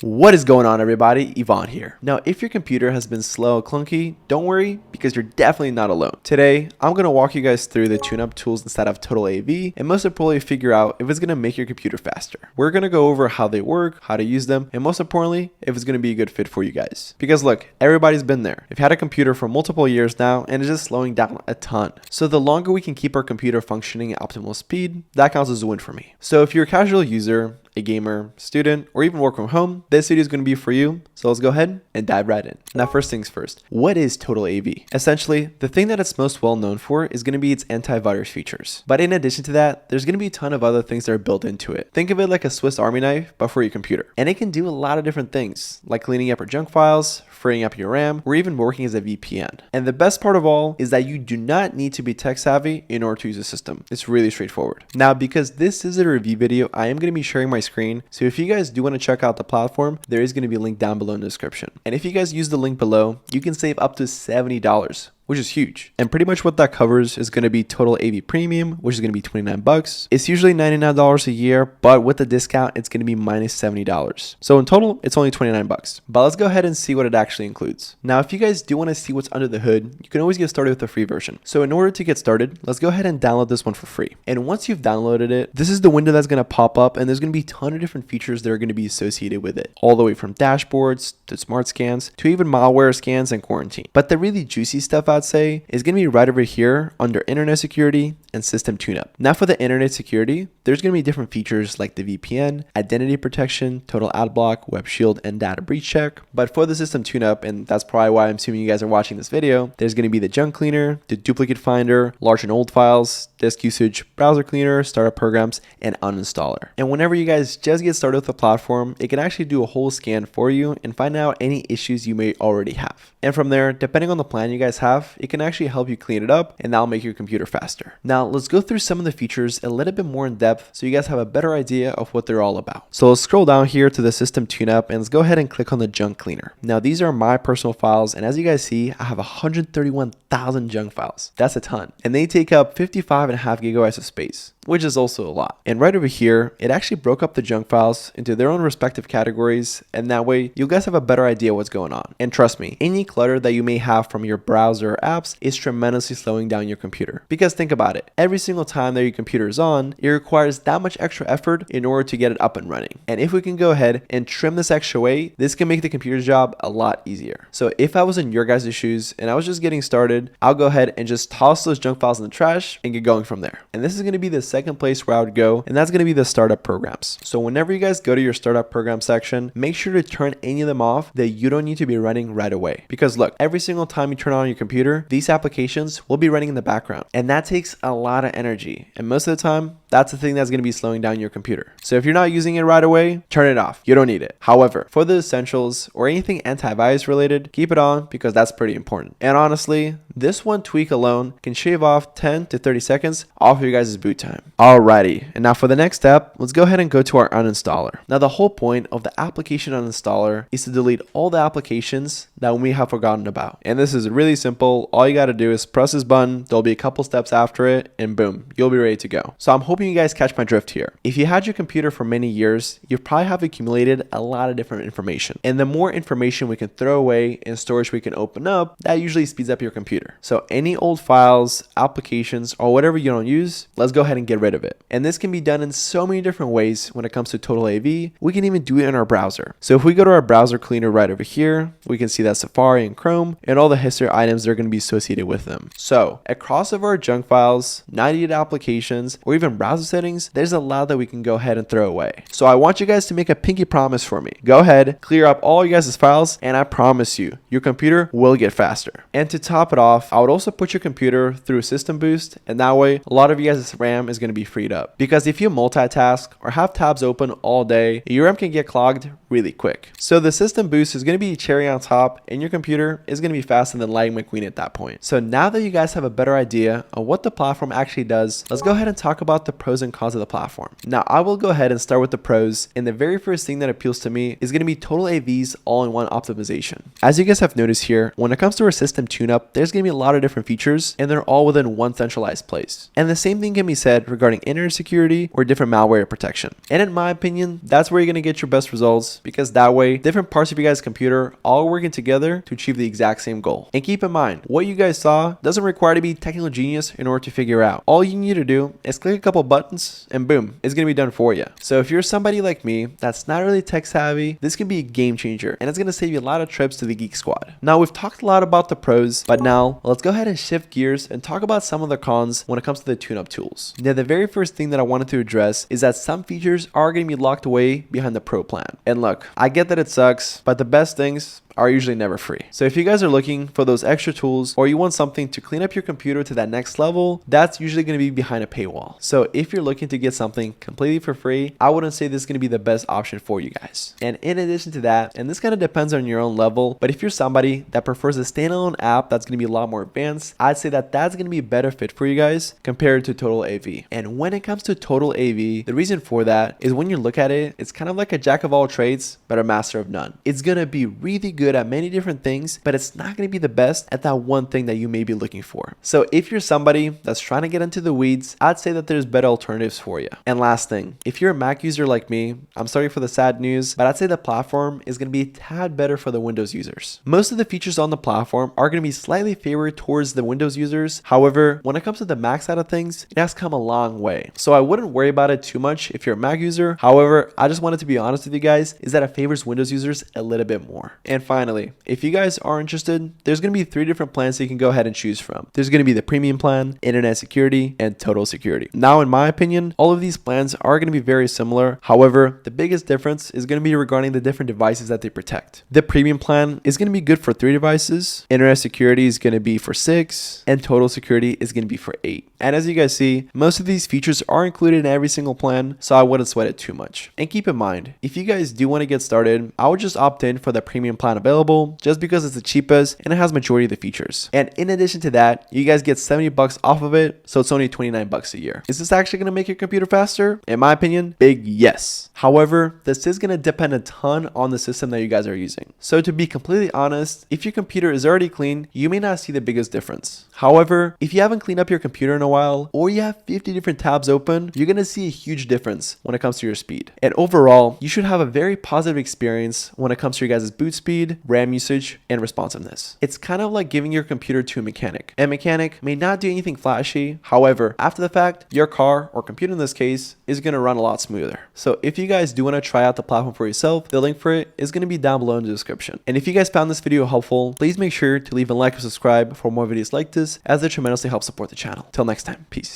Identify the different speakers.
Speaker 1: What is going on, everybody? Yvonne here. Now, if your computer has been slow or clunky, don't worry, because you're definitely not alone. Today, I'm going to walk you guys through the tune-up tools inside of TotalAV, and most importantly, figure out if it's going to make your computer faster. We're going to go over how they work, how to use them, and most importantly, if it's going to be a good fit for you guys. Because look, everybody's been there. You've had a computer for multiple years now, and it's just slowing down a ton. So the longer we can keep our computer functioning at optimal speed, that counts as a win for me. So if you're a casual user, a gamer, student, or even work from home, this video is going to be for you. So let's go ahead and dive right in. Now, first things first, what is TotalAV? Essentially, the thing that it's most well known for is going to be its antivirus features. But in addition to that, there's going to be a ton of other things that are built into it. Think of it like a Swiss Army knife, but for your computer. And it can do a lot of different things, like cleaning up your junk files, freeing up your RAM, or even working as a VPN. And the best part of all is that you do not need to be tech savvy in order to use the system. It's really straightforward. Now, because this is a review video, I am going to be sharing my screen. So if you guys do want to check out the platform, there is going to be a link down below in the description. And if you guys use the link below, you can save up to $70. Which is huge. And pretty much what that covers is going to be TotalAV Premium, which is going to be $29. It's usually $99 a year, but with the discount, it's going to be minus $70. So in total, it's only $29. But let's go ahead and see what it actually includes. Now, if you guys do want to see what's under the hood, you can always get started with the free version. So in order to get started, let's go ahead and download this one for free. And once you've downloaded it, this is the window that's going to pop up, and there's going to be a ton of different features that are going to be associated with it, all the way from dashboards to smart scans to even malware scans and quarantine. But the really juicy stuff, I'd say, is going to be right over here under internet security and system tune-up. Now, for the internet security, there's going to be different features like the VPN, identity protection, total ad block, web shield, and data breach check. But for the system tune-up, and that's probably why I'm assuming you guys are watching this video, there's going to be the junk cleaner, the duplicate finder, large and old files, disk usage, browser cleaner, startup programs, and uninstaller. And whenever you guys just get started with the platform, it can actually do a whole scan for you and find out any issues you may already have. And from there, depending on the plan you guys have, it can actually help you clean it up, and that'll make your computer faster. Now, let's go through some of the features a little bit more in depth so you guys have a better idea of what they're all about. So let's scroll down here to the system tune-up, and let's go ahead and click on the junk cleaner. Now, these are my personal files, and as you guys see, I have 131,000 junk files. That's a ton. And they take up 55.5 gigabytes of space, which is also a lot. And right over here, it actually broke up the junk files into their own respective categories, and that way you guys have a better idea what's going on. And trust me, any clutter that you may have from your browser or apps is tremendously slowing down your computer. Because think about it, every single time that your computer is on, it requires that much extra effort in order to get it up and running. And if we can go ahead and trim this extra weight, this can make the computer's job a lot easier. So if I was in your guys' shoes and I was just getting started, I'll go ahead and just toss those junk files in the trash and get going from there. And this is going to be the second place where I would go, and that's going to be the startup programs. So whenever you guys go to your startup program section, make sure to turn any of them off that you don't need to be running right away. Because look, every single time you turn on your computer, these applications will be running in the background, and that takes a lot of energy. And most of the time, that's the thing that's going to be slowing down your computer. So if you're not using it right away, turn it off. You don't need it. However, for the essentials or anything antivirus related, keep it on because that's pretty important. And honestly, this one tweak alone can shave off 10 to 30 seconds off your guys' boot time. Alrighty, and now for the next step, let's go ahead and go to our uninstaller. Now, the whole point of the application uninstaller is to delete all the applications that we have forgotten about. And this is really simple. All you got to do is press this button. There'll be a couple steps after it, and boom, you'll be ready to go. So I'm hoping you guys catch my drift here. If you had your computer for many years, you probably have accumulated a lot of different information. And the more information we can throw away and storage we can open up, that usually speeds up your computer. So any old files, applications, or whatever you don't use, let's go ahead and get rid of it. And this can be done in so many different ways when it comes to TotalAV. We can even do it in our browser. So if we go to our browser cleaner right over here, we can see that Safari and Chrome and all the history items that are going to be associated with them. So across of our junk files, 98 applications, or even browser settings, there's a lot that we can go ahead and throw away. So I want you guys to make a pinky promise for me. Go ahead, clear up all you guys' files, and I promise you, your computer will get faster. And to top it off, I would also put your computer through a system boost, and that way a lot of you guys' RAM is going to be freed up. Because if you multitask or have tabs open all day, your RAM can get clogged really quick. So the system boost is going to be cherry on top, and your computer is going to be faster than Lightning McQueen at that point. So now that you guys have a better idea of what the platform actually does, let's go ahead and talk about the pros and cons of the platform. Now, I will go ahead and start with the pros, and the very first thing that appeals to me is going to be TotalAV's all-in-one optimization. As you guys have noticed here, when it comes to our system tune-up, there's going to be a lot of different features, and they're all within one centralized place. And the same thing can be said regarding internet security or different malware protection. And in my opinion, that's where you're going to get your best results, because that way, different parts of your guys' computer all working together to achieve the exact same goal. And keep in mind, what you guys saw doesn't require to be technical genius in order to figure out. All you need to do is click a couple buttons and boom, it's going to be done for you. So if you're somebody like me that's not really tech savvy, this can be a game changer, and it's going to save you a lot of trips to the Geek Squad. Now, we've talked a lot about the pros, but now let's go ahead and shift gears and talk about some of the cons when it comes to the tune-up tools. Now, the very first thing that I wanted to address is that some features are going to be locked away behind the pro plan. And look, I get that it sucks, but the best things are usually never free. So if you guys are looking for those extra tools, or you want something to clean up your computer to that next level, that's usually going to be behind a paywall. So if you're looking to get something completely for free, I wouldn't say this is going to be the best option for you guys. And in addition to that, and this kind of depends on your own level, but if you're somebody that prefers a standalone app that's going to be a lot more advanced, I'd say that that's going to be a better fit for you guys compared to TotalAV. And when it comes to TotalAV, the reason for that is when you look at it, it's kind of like a jack of all trades, but a master of none. It's going to be really good at many different things, but it's not going to be the best at that one thing that you may be looking for. So if you're somebody that's trying to get into the weeds, I'd say that there's better alternatives for you. And last thing, if you're a Mac user like me, I'm sorry for the sad news, but I'd say the platform is going to be a tad better for the Windows users. Most of the features on the platform are going to be slightly favored towards the Windows users. However, when it comes to the Mac side of things, it has come a long way. So I wouldn't worry about it too much if you're a Mac user. However, I just wanted to be honest with you guys, is that it favors Windows users a little bit more. And finally, if you guys are interested, there's going to be 3 different plans that you can go ahead and choose from. There's going to be the premium plan, internet security, and total security. Now, in my opinion, all of these plans are going to be very similar. However, the biggest difference is going to be regarding the different devices that they protect. The premium plan is going to be good for 3 devices, internet security is going to be for 6, and total security is going to be for 8. And as you guys see, most of these features are included in every single plan, so I wouldn't sweat it too much. And keep in mind, if you guys do want to get started, I would just opt in for the premium plan available, just because it's the cheapest and it has majority of the features. And in addition to that, you guys get $70 off of it, so it's only $29 a year. Is this actually going to make your computer faster? In my opinion, big yes. However, this is going to depend a ton on the system that you guys are using. So to be completely honest, if your computer is already clean, you may not see the biggest difference. However, if you haven't cleaned up your computer in a while, or you have 50 different tabs open, you're going to see a huge difference when it comes to your speed. And overall, you should have a very positive experience when it comes to your guys' boot speed, RAM usage, and responsiveness. It's kind of like giving your computer to a mechanic. A mechanic may not do anything flashy. However, after the fact, your car, or computer in this case, is going to run a lot smoother. So if you guys do want to try out the platform for yourself, the link for it is going to be down below in the description. And if you guys found this video helpful, please make sure to leave a like and subscribe for more videos like this, as it tremendously helps support the channel. Till next time, peace.